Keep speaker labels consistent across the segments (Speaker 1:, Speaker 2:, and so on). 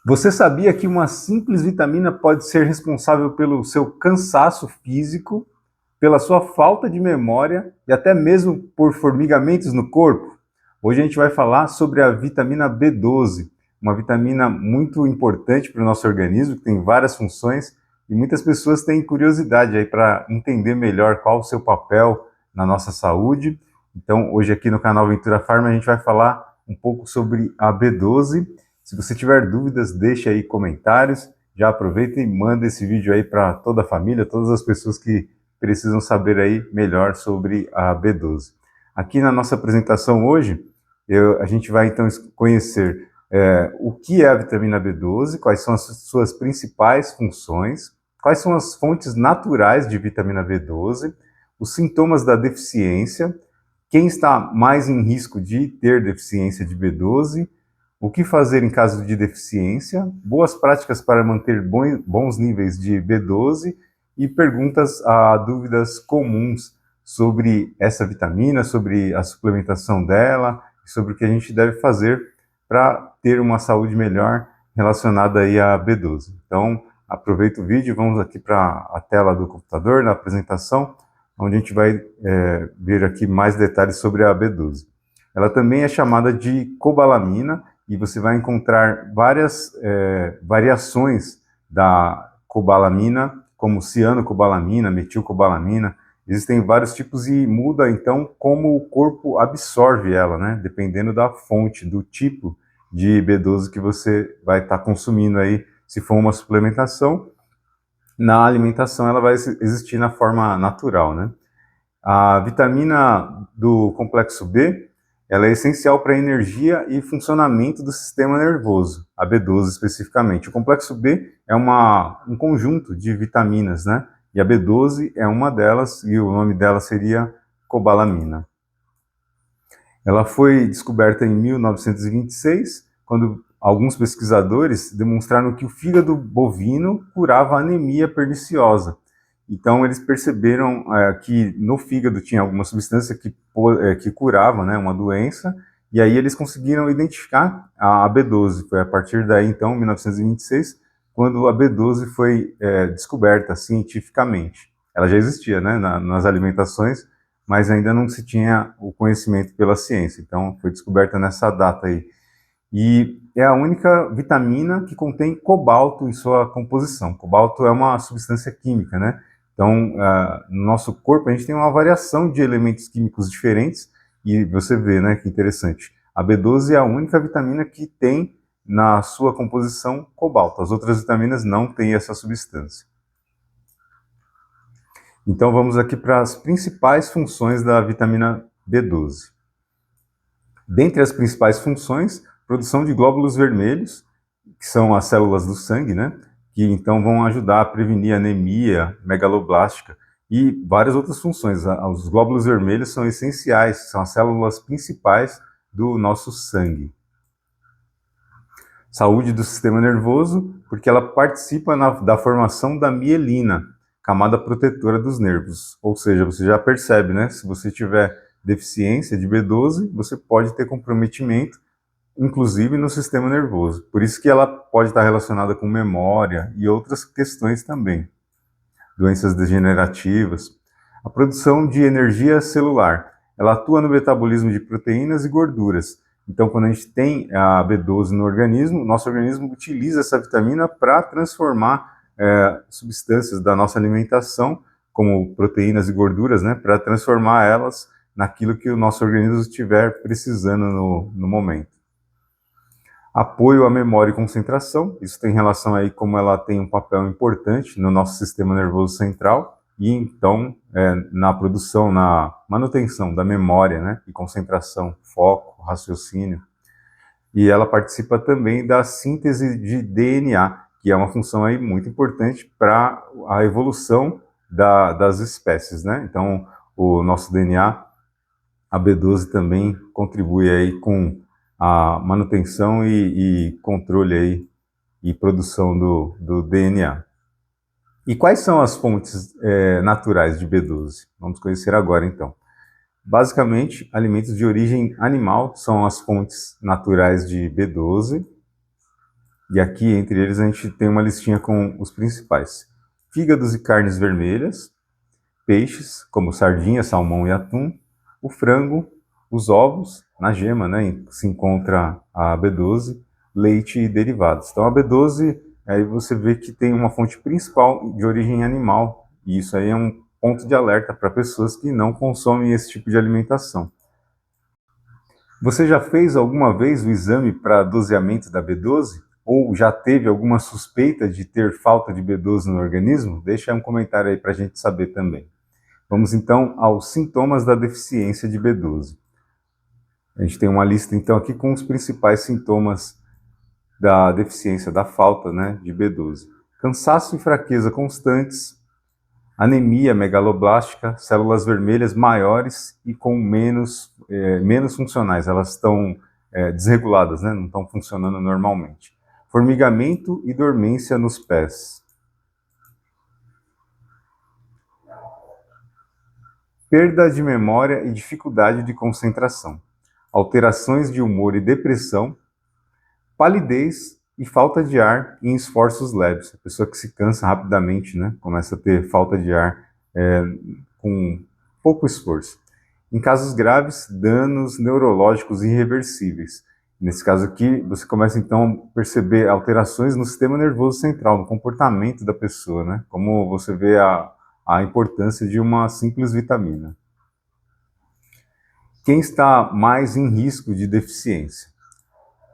Speaker 1: Você sabia que uma simples vitamina pode ser responsável pelo seu cansaço físico, pela sua falta de memória e até mesmo por formigamentos no corpo? Hoje a gente vai falar sobre a vitamina B12, uma vitamina muito importante para o nosso organismo, que tem várias funções e muitas pessoas têm curiosidade aí para entender melhor qual o seu papel na nossa saúde. Então, hoje aqui no canal Ventura Farma a gente vai falar um pouco sobre a B12. Se você tiver dúvidas, deixe aí comentários. Já aproveita e manda esse vídeo aí para toda a família, todas as pessoas que precisam saber aí melhor sobre a B12. Aqui na nossa apresentação hoje, a gente vai então conhecer o que é a vitamina B12, quais são as suas principais funções, quais são as fontes naturais de vitamina B12, os sintomas da deficiência, quem está mais em risco de ter deficiência de B12, o que fazer em caso de deficiência, boas práticas para manter bons níveis de B12 e perguntas a dúvidas comuns sobre essa vitamina, sobre a suplementação dela, sobre o que a gente deve fazer para ter uma saúde melhor relacionada aí à B12. Então, aproveita o vídeo, vamos aqui para a tela do computador, na apresentação, onde a gente vai ver aqui mais detalhes sobre a B12. Ela também é chamada de cobalamina, e você vai encontrar várias variações da cobalamina, como cianocobalamina, metilcobalamina. Existem vários tipos e muda então como o corpo absorve ela, né? Dependendo da fonte, do tipo de B12 que você vai estar consumindo aí. Se for uma suplementação, na alimentação ela vai existir na forma natural, né? A vitamina do complexo B, ela é essencial para a energia e funcionamento do sistema nervoso, a B12 especificamente. O complexo B é um conjunto de vitaminas, né? E a B12 é uma delas, e o nome dela seria cobalamina. Ela foi descoberta em 1926, quando alguns pesquisadores demonstraram que o fígado bovino curava anemia perniciosa. Então eles perceberam que no fígado tinha alguma substância que curava, né, uma doença, e aí eles conseguiram identificar a B12. Foi a partir daí, então, 1926, quando a B12 foi descoberta cientificamente. Ela já existia, né, nas alimentações, mas ainda não se tinha o conhecimento pela ciência. Então foi descoberta nessa data aí. E é a única vitamina que contém cobalto em sua composição. Cobalto é uma substância química, né? Então, no nosso corpo, a gente tem uma variação de elementos químicos diferentes, e você vê, né, que interessante. A B12 é a única vitamina que tem na sua composição cobalto. As outras vitaminas não têm essa substância. Então, vamos aqui para as principais funções da vitamina B12. Dentre as principais funções, produção de glóbulos vermelhos, que são as células do sangue, né? Que então vão ajudar a prevenir anemia megaloblástica e várias outras funções. Os glóbulos vermelhos são essenciais, são as células principais do nosso sangue. Saúde do sistema nervoso, porque ela participa da formação da mielina, camada protetora dos nervos. Ou seja, você já percebe, né? Se você tiver deficiência de B12, você pode ter comprometimento, inclusive no sistema nervoso. Por isso que ela pode estar relacionada com memória e outras questões também. Doenças degenerativas. A produção de energia celular. Ela atua no metabolismo de proteínas e gorduras. Então, quando a gente tem a B12 no organismo, nosso organismo utiliza essa vitamina para transformar substâncias da nossa alimentação, como proteínas e gorduras, né, para transformar elas naquilo que o nosso organismo estiver precisando no momento. Apoio à memória e concentração, isso tem relação aí como ela tem um papel importante no nosso sistema nervoso central, e então na produção, na manutenção da memória, né, e concentração, foco, raciocínio. E ela participa também da síntese de DNA, que é uma função aí muito importante para a evolução das espécies, né? Então, o nosso DNA, a B12 também contribui aí com a manutenção e controle aí e produção do DNA. E quais são as fontes naturais de B12? Vamos conhecer agora então. Basicamente, alimentos de origem animal são as fontes naturais de B12. E aqui, entre eles, a gente tem uma listinha com os principais: fígados e carnes vermelhas, peixes, como sardinha, salmão e atum, o frango, os ovos, na gema, né, se encontra a B12, leite e derivados. Então a B12, aí você vê que tem uma fonte principal de origem animal, e isso aí é um ponto de alerta para pessoas que não consomem esse tipo de alimentação. Você já fez alguma vez o exame para doseamento da B12? Ou já teve alguma suspeita de ter falta de B12 no organismo? Deixa um comentário aí para a gente saber também. Vamos então aos sintomas da deficiência de B12. A gente tem uma lista então aqui com os principais sintomas da deficiência, da falta, né, de B12. Cansaço e fraqueza constantes, anemia megaloblástica, células vermelhas maiores e com menos funcionais, elas estão desreguladas, né, não estão funcionando normalmente. Formigamento e dormência nos pés. Perda de memória e dificuldade de concentração. Alterações de humor e depressão, palidez e falta de ar em esforços leves. A pessoa que se cansa rapidamente, né, começa a ter falta de ar com pouco esforço. Em casos graves, danos neurológicos irreversíveis. Nesse caso aqui, você começa então a perceber alterações no sistema nervoso central, no comportamento da pessoa, né? Como você vê a importância de uma simples vitamina. Quem está mais em risco de deficiência?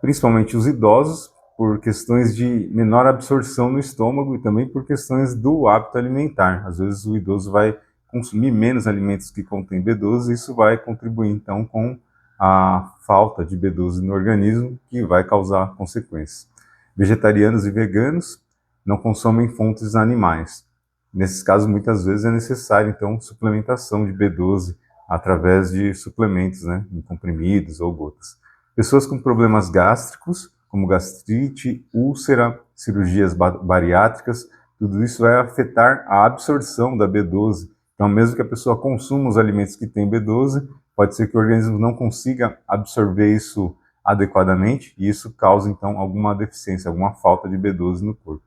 Speaker 1: Principalmente os idosos, por questões de menor absorção no estômago e também por questões do hábito alimentar. Às vezes o idoso vai consumir menos alimentos que contêm B12 e isso vai contribuir então com a falta de B12 no organismo, que vai causar consequências. Vegetarianos e veganos não consomem fontes animais. Nesses casos, muitas vezes é necessário então suplementação de B12 através de suplementos, né, em comprimidos ou gotas. Pessoas com problemas gástricos, como gastrite, úlcera, cirurgias bariátricas, tudo isso vai afetar a absorção da B12. Então, mesmo que a pessoa consuma os alimentos que têm B12, pode ser que o organismo não consiga absorver isso adequadamente e isso causa, então, alguma deficiência, alguma falta de B12 no corpo.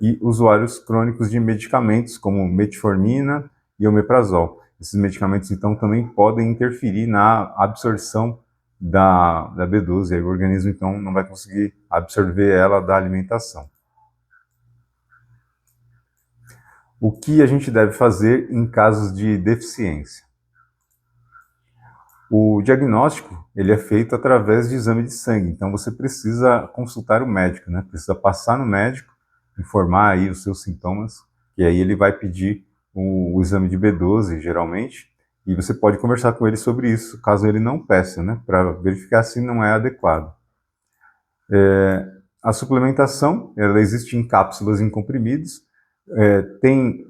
Speaker 1: E usuários crônicos de medicamentos, como metformina e omeprazol. Esses medicamentos, então, também podem interferir na absorção da B12, aí o organismo então não vai conseguir absorver ela da alimentação. O que a gente deve fazer em casos de deficiência? O diagnóstico ele é feito através de exame de sangue, então você precisa consultar o médico, né? Precisa passar no médico, informar aí os seus sintomas, e aí ele vai pedir o exame de B12, geralmente, e você pode conversar com ele sobre isso, caso ele não peça, né? Para verificar se não é adequado. A suplementação, ela existe em cápsulas e em comprimidos, tem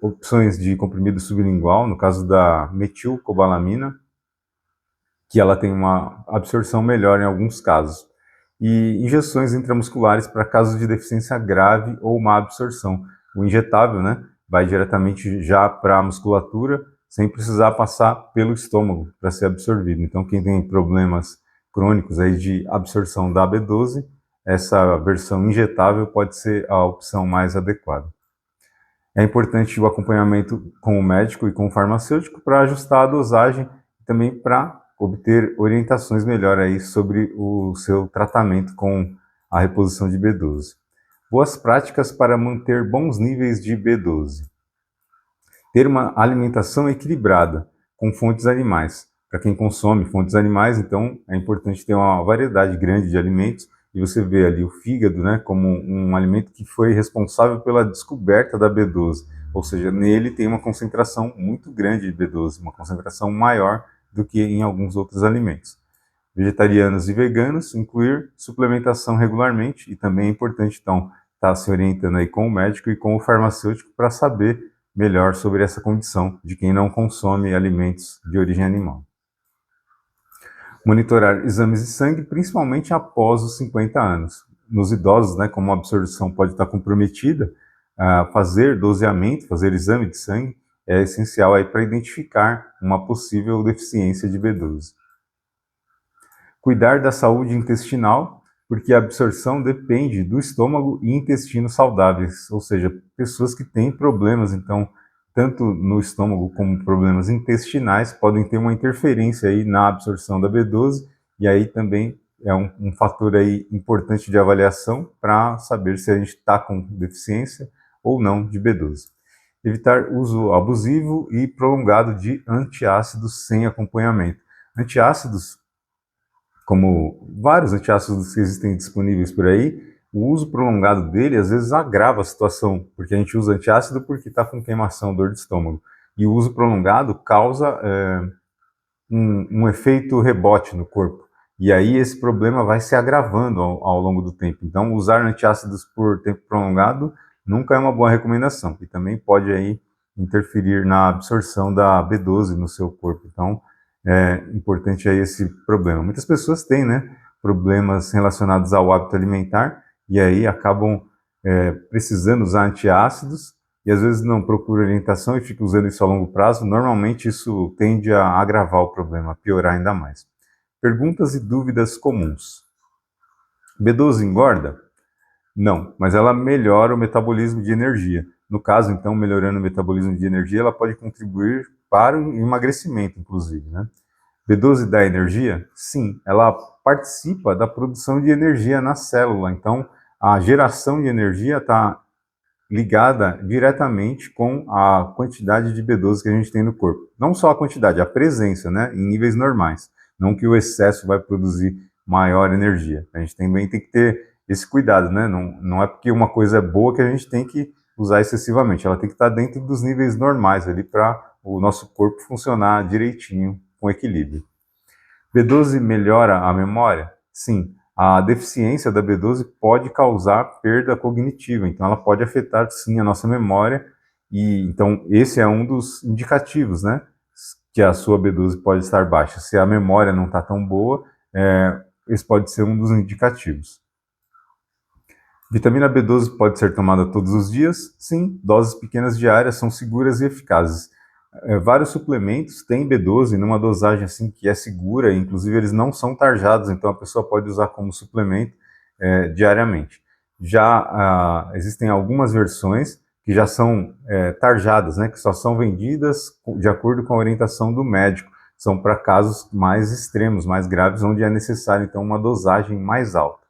Speaker 1: opções de comprimido sublingual, no caso da metilcobalamina, que ela tem uma absorção melhor em alguns casos. E injeções intramusculares para casos de deficiência grave ou má absorção. O injetável, né, vai diretamente já para a musculatura, sem precisar passar pelo estômago para ser absorvido. Então, quem tem problemas crônicos aí de absorção da B12, essa versão injetável pode ser a opção mais adequada. É importante o acompanhamento com o médico e com o farmacêutico para ajustar a dosagem e também para obter orientações melhor aí sobre o seu tratamento com a reposição de B12. Boas práticas para manter bons níveis de B12. Ter uma alimentação equilibrada com fontes animais. Para quem consome fontes animais, então é importante ter uma variedade grande de alimentos e você vê ali o fígado, né, como um alimento que foi responsável pela descoberta da B12, ou seja, nele tem uma concentração muito grande de B12, uma concentração maior do que em alguns outros alimentos. Vegetarianos e veganos, incluir suplementação regularmente e também é importante, então, estar se orientando aí com o médico e com o farmacêutico para saber melhor sobre essa condição de quem não consome alimentos de origem animal. Monitorar exames de sangue, principalmente após os 50 anos. Nos idosos, né, como a absorção pode estar comprometida, fazer doseamento, fazer exame de sangue é essencial aí para identificar uma possível deficiência de B12. Cuidar da saúde intestinal, porque a absorção depende do estômago e intestino saudáveis, ou seja, pessoas que têm problemas, então, tanto no estômago como problemas intestinais, podem ter uma interferência aí na absorção da B12, e aí também é um fator aí importante de avaliação para saber se a gente está com deficiência ou não de B12. Evitar uso abusivo e prolongado de antiácidos sem acompanhamento. Antiácidos, como vários antiácidos que existem disponíveis por aí, o uso prolongado dele às vezes agrava a situação, porque a gente usa antiácido porque está com queimação, dor de estômago. E o uso prolongado causa um efeito rebote no corpo. E aí esse problema vai se agravando ao longo do tempo. Então, usar antiácidos por tempo prolongado nunca é uma boa recomendação. E também pode aí interferir na absorção da B12 no seu corpo. Então, é importante aí esse problema. Muitas pessoas têm, né, problemas relacionados ao hábito alimentar e aí acabam precisando usar antiácidos e às vezes não procura orientação e fica usando isso a longo prazo. Normalmente isso tende a agravar o problema, a piorar ainda mais. Perguntas e dúvidas comuns. B12 engorda? Não, mas ela melhora o metabolismo de energia. No caso, então, melhorando o metabolismo de energia, ela pode contribuir para o emagrecimento, inclusive, né? B12 dá energia? Sim, ela participa da produção de energia na célula. Então, a geração de energia está ligada diretamente com a quantidade de B12 que a gente tem no corpo. Não só a quantidade, a presença, né, em níveis normais. Não que o excesso vai produzir maior energia. A gente também tem que ter esse cuidado, né? Não é porque uma coisa é boa que a gente tem que usar excessivamente. Ela tem que estar dentro dos níveis normais ali para o nosso corpo funcionar direitinho, com equilíbrio. B12 melhora a memória? Sim. A deficiência da B12 pode causar perda cognitiva, então ela pode afetar sim a nossa memória, e então esse é um dos indicativos, né, que a sua B12 pode estar baixa. Se a memória não está tão boa, esse pode ser um dos indicativos. Vitamina B12 pode ser tomada todos os dias? Sim, doses pequenas diárias são seguras e eficazes. Vários suplementos têm B12 numa dosagem assim que é segura, inclusive eles não são tarjados, então a pessoa pode usar como suplemento diariamente. Já existem algumas versões que já são tarjadas, né, que só são vendidas de acordo com a orientação do médico. São para casos mais extremos, mais graves, onde é necessário então uma dosagem mais alta.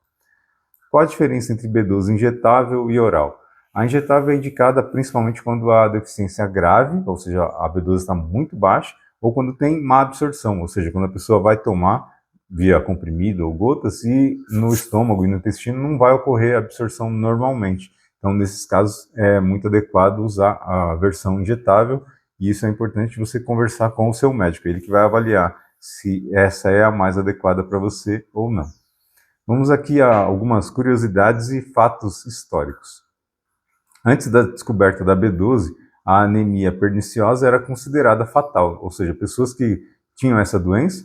Speaker 1: Qual a diferença entre B12 injetável e oral? A injetável é indicada principalmente quando a deficiência é grave, ou seja, a B12 está muito baixa, ou quando tem má absorção, ou seja, quando a pessoa vai tomar via comprimido ou gotas e no estômago e no intestino não vai ocorrer absorção normalmente. Então, nesses casos, é muito adequado usar a versão injetável, e isso é importante você conversar com o seu médico, ele que vai avaliar se essa é a mais adequada para você ou não. Vamos aqui a algumas curiosidades e fatos históricos. Antes da descoberta da B12, a anemia perniciosa era considerada fatal, ou seja, pessoas que tinham essa doença,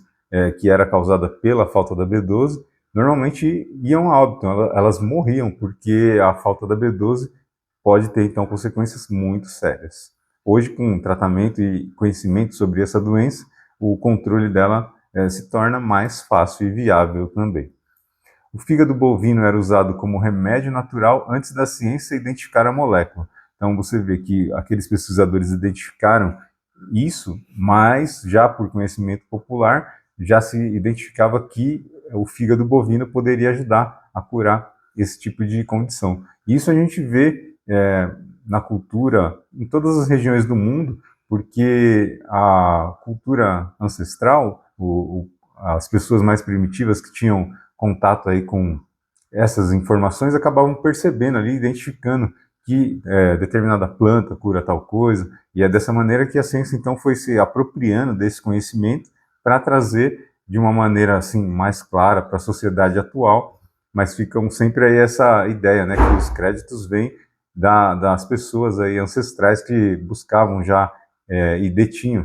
Speaker 1: que era causada pela falta da B12, normalmente iam a óbito, elas morriam, porque a falta da B12 pode ter, então, consequências muito sérias. Hoje, com tratamento e conhecimento sobre essa doença, o controle dela se torna mais fácil e viável também. O fígado bovino era usado como remédio natural antes da ciência identificar a molécula. Então você vê que aqueles pesquisadores identificaram isso, mas já por conhecimento popular já se identificava que o fígado bovino poderia ajudar a curar esse tipo de condição. Isso a gente vê na cultura em todas as regiões do mundo, porque a cultura ancestral, as pessoas mais primitivas que tinham contato aí com essas informações acabavam percebendo ali, identificando que determinada planta cura tal coisa, e é dessa maneira que a ciência então foi se apropriando desse conhecimento para trazer de uma maneira assim mais clara para a sociedade atual, mas ficam sempre aí essa ideia, né, que os créditos vêm das pessoas aí ancestrais que buscavam já e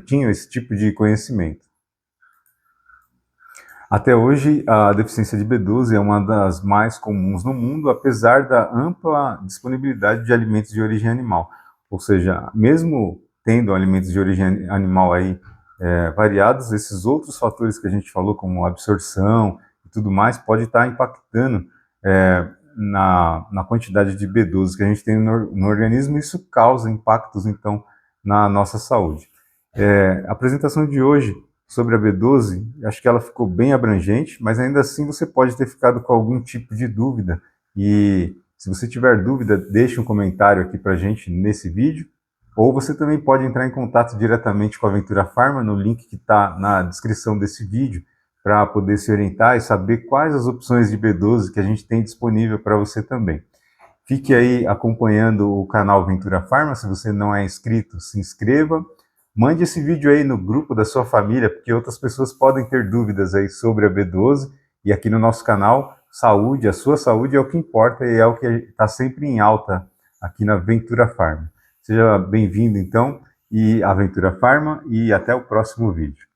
Speaker 1: tinham esse tipo de conhecimento. Até hoje, a deficiência de B12 é uma das mais comuns no mundo, apesar da ampla disponibilidade de alimentos de origem animal. Ou seja, mesmo tendo alimentos de origem animal aí variados, esses outros fatores que a gente falou, como absorção e tudo mais, pode estar impactando na quantidade de B12 que a gente tem no organismo, isso causa impactos, então, na nossa saúde. A apresentação de hoje sobre a B12, acho que ela ficou bem abrangente, mas ainda assim você pode ter ficado com algum tipo de dúvida, e se você tiver dúvida, deixe um comentário aqui para a gente nesse vídeo, ou você também pode entrar em contato diretamente com a Ventura Pharma no link que está na descrição desse vídeo, para poder se orientar e saber quais as opções de B12 que a gente tem disponível para você também. Fique aí acompanhando o canal Ventura Pharma, se você não é inscrito, se inscreva. Mande esse vídeo aí no grupo da sua família, porque outras pessoas podem ter dúvidas aí sobre a B12. E aqui no nosso canal, saúde, a sua saúde é o que importa e é o que está sempre em alta aqui na Ventura Pharma. Seja bem-vindo, então, e à Ventura Pharma, e até o próximo vídeo.